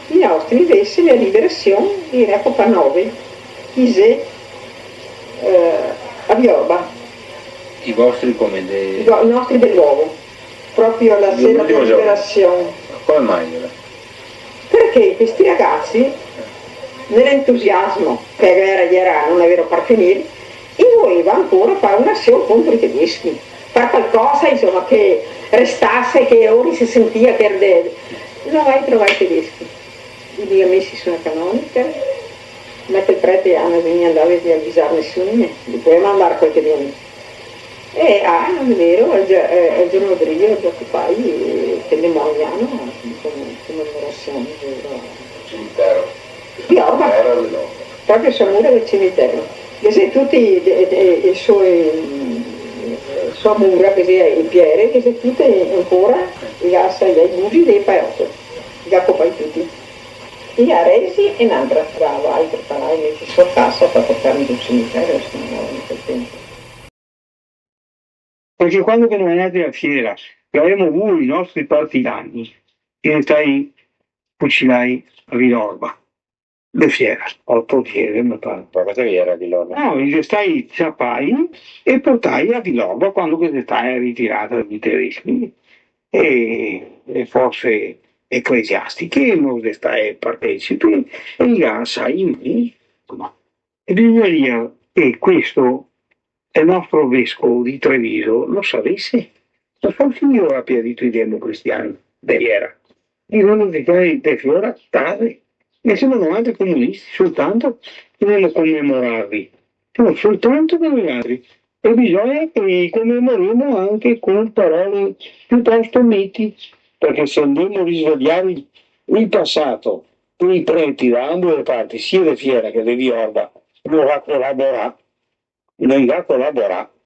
i nostri invece la liberazione di Copa 9, Chise, a Biorba. I vostri come I nostri dell'uovo, proprio la sera della liberazione. Come mai? Perché questi ragazzi, nell'entusiasmo che la guerra non avevano partenere, e voleva ancora fare un'azione contro i tedeschi, fare qualcosa insomma che restasse, che ora si sentia che ardeva. Non vai a trovare i tedeschi, li ha messi su una canonica, mentre il prete non andava a avvisare nessuno, li poteva mandare qualche giorno. E non è vero, il giorno Rodrigo lo occupai che le Mogliano commemorazione del cimitero. Piorba, proprio sul muro del cimitero. Che tutti i sue mura, che i Piere, che tutte ancora i busi dei paesi, li occupai tutti. E a Resi e un'altra strada, per parlare invece sua casa per portarmi sul cimitero, in quel tempo. Perché quando che noi andati alla fiera, che avevamo voi i nostri partigiani, diventai fucilai a Vilorba, le fiera, 8 fiere, mi pare. Ma cosa era di loro? No, mi stai ciapai e portai a Vilorba quando che stai ritirata dai tedeschi e forse ecclesiastiche, non stai partecipi, e già sai, insomma. E bisogna dire che questo il nostro vescovo di Treviso lo sapesse, ma forse io abbia detto i democristiani, era. Dicono che te fiora tale, ne sono altri comunisti, soltanto che non lo commemorarli, no, soltanto per gli altri. E bisogna che li commemoriamo anche con parole piuttosto miti, perché se andiamo a risvegliare il passato, i preti da ambo le parti, sia di Fiera che di Viorba, non va a collaborare. Non va a collaborare.